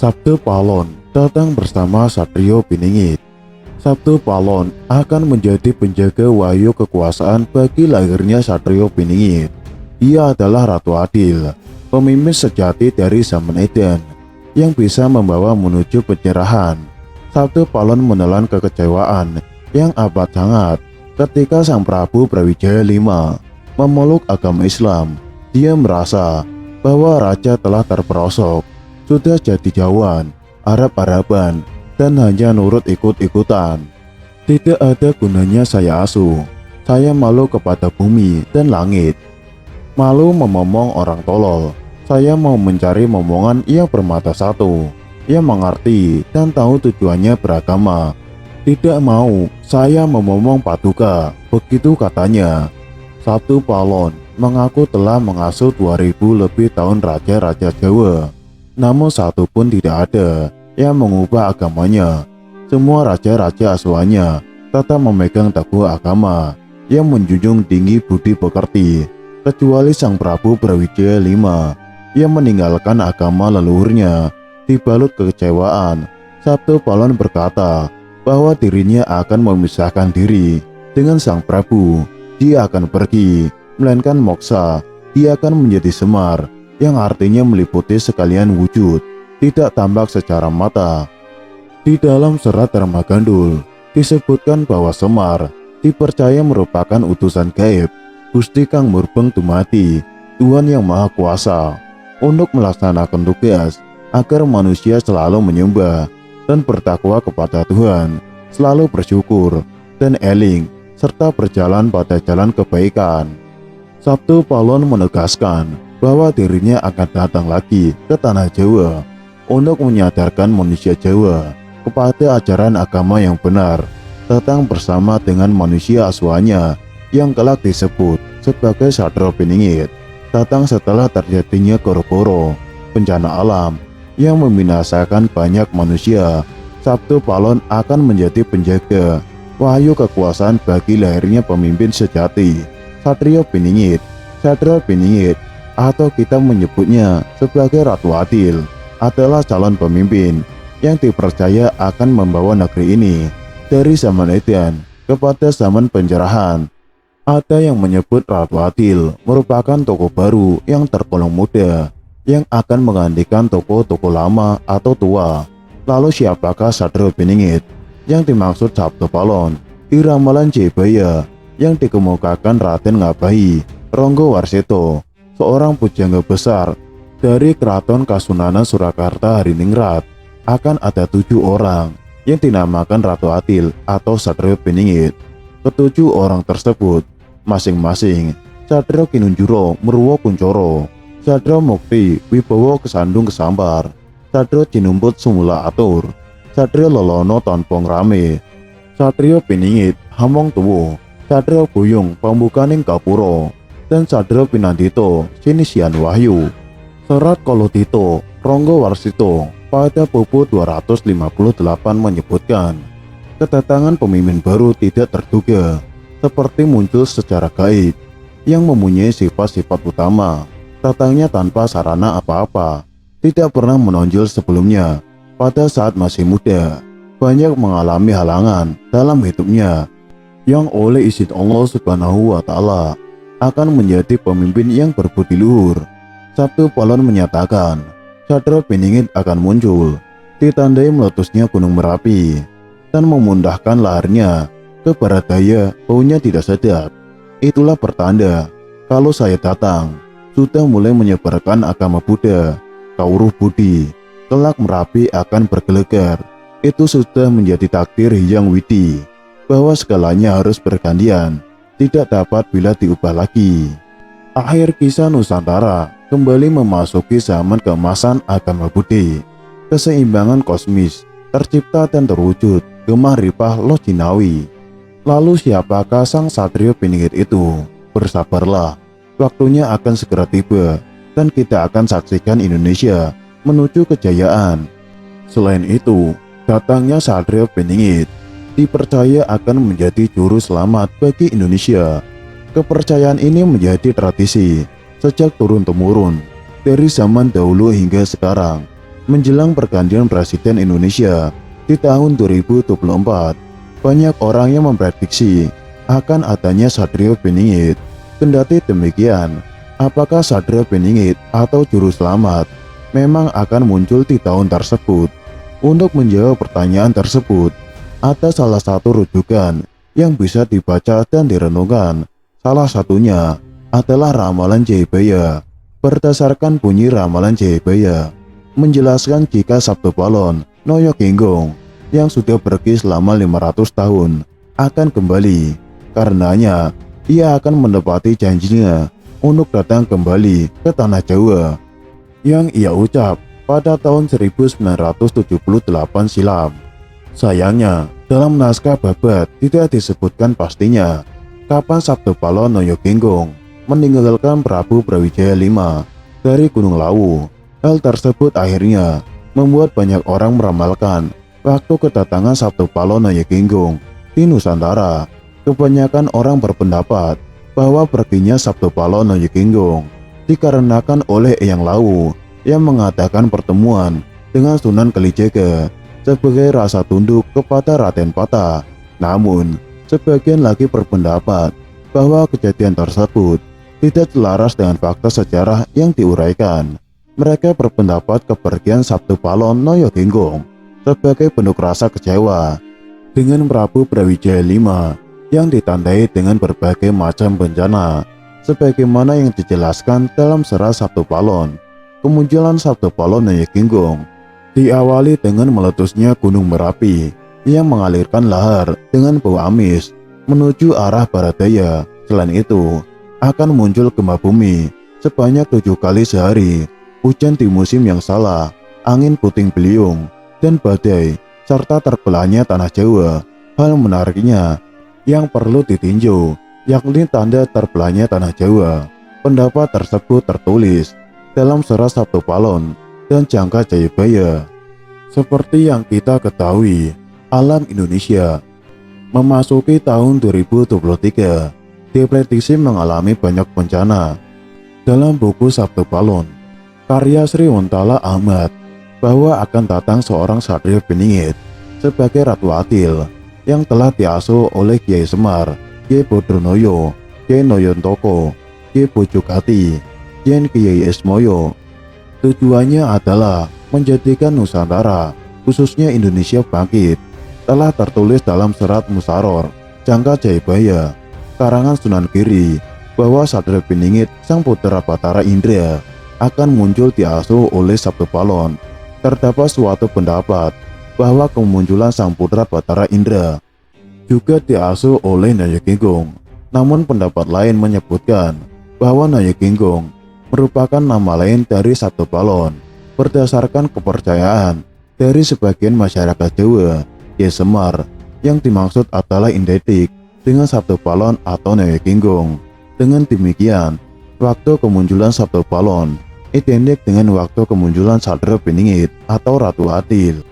Sabtu Palon datang bersama Satrio Piningit. Sabtu Palon akan menjadi penjaga wahyu kekuasaan bagi lahirnya Satrio Piningit. Ia adalah Ratu Adil, pemimpin sejati dari zaman Eden, yang bisa membawa menuju pencerahan. Sabtu Palon menelan kekecewaan yang amat sangat ketika Sang Prabu Brawijaya V memeluk agama Islam. Dia merasa bahwa raja telah terperosok, sudah jadi jauhan, Arab-Araban, dan hanya nurut ikut-ikutan. Tidak ada gunanya saya asuh. Saya malu kepada bumi dan langit. Malu memomong orang tolol. Saya mau mencari momongan yang bermata satu, yang mengerti dan tahu tujuannya beragama. Tidak mau saya memomong paduka, begitu katanya. Sabtu Palon mengaku telah mengasuh 2000 lebih tahun raja-raja Jawa. Namun satu pun tidak ada yang mengubah agamanya. Semua raja-raja asuhannya tetap memegang teguh agama yang menjunjung tinggi budi pekerti, kecuali Sang Prabu Brawijaya V yang meninggalkan agama leluhurnya. Dibalut kekecewaan, Sabtu Palon berkata bahwa dirinya akan memisahkan diri dengan Sang Prabu. Dia akan pergi, melainkan moksa. Dia akan menjadi Semar, yang artinya meliputi sekalian wujud, tidak tampak secara mata. Di dalam serat Dharma Gandul disebutkan bahwa Semar dipercaya merupakan utusan gaib Gusti Kang Murbeng Dumadi, Tuhan yang Maha Kuasa, untuk melaksanakan tugas agar manusia selalu menyembah dan bertakwa kepada Tuhan, selalu bersyukur dan eling, serta berjalan pada jalan kebaikan. Sabtu Palon menegaskan bahwa dirinya akan datang lagi ke tanah Jawa untuk menyadarkan manusia Jawa kepada ajaran agama yang benar, datang bersama dengan manusia asuhannya yang kelak disebut sebagai Satrio Piningit. Datang setelah terjadinya koro-koro, bencana alam yang membinasakan banyak manusia. Sabtu Palon akan menjadi penjaga wahyu kekuasaan bagi lahirnya pemimpin sejati, Satrio Piningit. Satrio Piningit, atau kita menyebutnya sebagai Ratu Adil, adalah calon pemimpin yang dipercaya akan membawa negeri ini dari zaman Eden kepada zaman pencerahan. Ada yang menyebut Ratu Adil merupakan tokoh baru yang tergolong muda, yang akan menggantikan tokoh-tokoh lama atau tua. Lalu siapakah Satrio Piningit yang dimaksud Sabtu Palon? Di ramalan Jayabaya yang dikemukakan Raden Ngabahi Ronggo Warsito, seorang pujangga besar dari Keraton Kasunanan Surakarta Hariningrat, akan ada 7 orang yang dinamakan Ratu Adil atau Satrio Piningit. Ketujuh orang tersebut masing-masing Satrio Kinunjuro Murwo Kuncoro, Satrio Mukti Wibowo Kesandung Kesambar, Satrio Cinumbut Sumula Atur, Satrio Lolono Tonpong Rame, Satrio Piningit Hamong Tuwo, Satrio Buyung Pambukaning Kapuro, dan Satrio Pinandito Sinisian Wahyu. Serat Kolotito Ronggo Warsito pada buku 258 menyebutkan kedatangan pemimpin baru tidak terduga, seperti muncul secara gaib, yang mempunyai sifat-sifat utama. Datangnya tanpa sarana apa-apa, tidak pernah menonjol sebelumnya. Pada saat masih muda, banyak mengalami halangan dalam hidupnya, yang oleh izin Allah Subhanahu wa Ta'ala akan menjadi pemimpin yang berbudi luhur. Sabtu Palon menyatakan Satrio Piningit akan muncul, ditandai meletusnya Gunung Merapi dan memundahkan lahirnya ke barat daya. Baunya tidak sedap. Itulah pertanda kalau saya datang sudah mulai menyebarkan agama Buddha, Kawruh Budi. Kelak Merapi akan bergelegar. Itu sudah menjadi takdir Hyang Widi, bahwa segalanya harus bergantian, tidak dapat bila diubah lagi. Akhir kisah Nusantara kembali memasuki zaman keemasan agama Budi. Keseimbangan kosmis tercipta dan terwujud Gemah Ripah Loh Jinawi. Lalu siapakah Sang Satrio Piningit itu? Bersabarlah, waktunya akan segera tiba dan kita akan saksikan Indonesia menuju kejayaan. Selain itu, datangnya Satrio Piningit dipercaya akan menjadi juru selamat bagi Indonesia. Kepercayaan ini menjadi tradisi sejak turun-temurun dari zaman dahulu hingga sekarang. Menjelang pergantian Presiden Indonesia di tahun 2024, banyak orang yang memprediksi akan adanya Satrio Beninggit. Kendati demikian, apakah Satrio Beninggit atau Juru Selamat memang akan muncul di tahun tersebut? Untuk menjawab pertanyaan tersebut, ada salah satu rujukan yang bisa dibaca dan direnungkan. Salah satunya adalah ramalan Jayabaya. Berdasarkan bunyi ramalan Jayabaya, menjelaskan jika Sabtu Palon Noyo Genggong yang sudah pergi selama 500 tahun akan kembali. Karenanya, ia akan menepati janjinya untuk datang kembali ke tanah Jawa yang ia ucap pada tahun 1978 silam. Sayangnya, dalam naskah babat tidak disebutkan pastinya kapan Sabtu Palon Noyo Genggong meninggalkan Prabu Brawijaya V dari Gunung Lawu. Hal tersebut akhirnya membuat banyak orang meramalkan waktu kedatangan Sabtu Palon Noyo Genggong di Nusantara. Kebanyakan orang berpendapat bahwa perginya Sabtu Palon Noyo Genggong dikarenakan oleh Eyang Lawu yang mengadakan pertemuan dengan Sunan Kalijaga sebagai rasa tunduk kepada Raden Pata. Namun, sebagian lagi berpendapat bahwa kejadian tersebut tidak selaras dengan fakta sejarah yang diuraikan. Mereka berpendapat kepergian Sabtu Palon Noyo Genggong sebagai bentuk rasa kecewa dengan Prabu Brawijaya V yang ditandai dengan berbagai macam bencana, sebagaimana yang dijelaskan dalam Serat Sabtu Palon. Kemunculan Sabtu Palon Noyo Genggong diawali dengan meletusnya Gunung Merapi yang mengalirkan lahar dengan bau amis menuju arah barat daya. Selain itu, akan muncul gempa bumi sebanyak 7 kali sehari, hujan di musim yang salah, angin puting beliung, dan badai, serta terbelahnya tanah Jawa. Hal menariknya yang perlu ditinjau yakni tanda terbelahnya tanah Jawa. Pendapat tersebut tertulis dalam Serat Sabtu Palon dan Jangka Jayabaya. Seperti yang kita ketahui, alam Indonesia memasuki tahun 2023 diprediksi mengalami banyak bencana. Dalam buku Sabtu Palon, karya Sri Wontala Ahmad, bahwa akan datang seorang Satrio Beninggit sebagai Ratu Adil yang telah diasuh oleh Kiai Semar, Kiai Bodronoyo, Kiai Noyontoko, Kiai Bojogati, dan Kiai Ismoyo. Tujuannya adalah menjadikan Nusantara, khususnya Indonesia bangkit. Telah tertulis dalam Serat Musaror Jangka Jayabaya karangan Sunan Giri bahwa Satrio Beninggit sang putra Batara Indra akan muncul diasuh oleh Sabtu Palon. Terdapat suatu pendapat bahwa kemunculan sang putra Batara Indra juga diasuh oleh Noyo Genggong. Namun pendapat lain menyebutkan bahwa Noyo Genggong merupakan nama lain dari Sabtu Palon. Berdasarkan kepercayaan dari sebagian masyarakat Jawa, Kiai Semar yang dimaksud adalah identik dengan Sabtu Palon atau Noyo Genggong. Dengan demikian, waktu kemunculan Sabtu Palon identik dengan waktu kemunculan Satrio Beninggit atau Ratu Adil.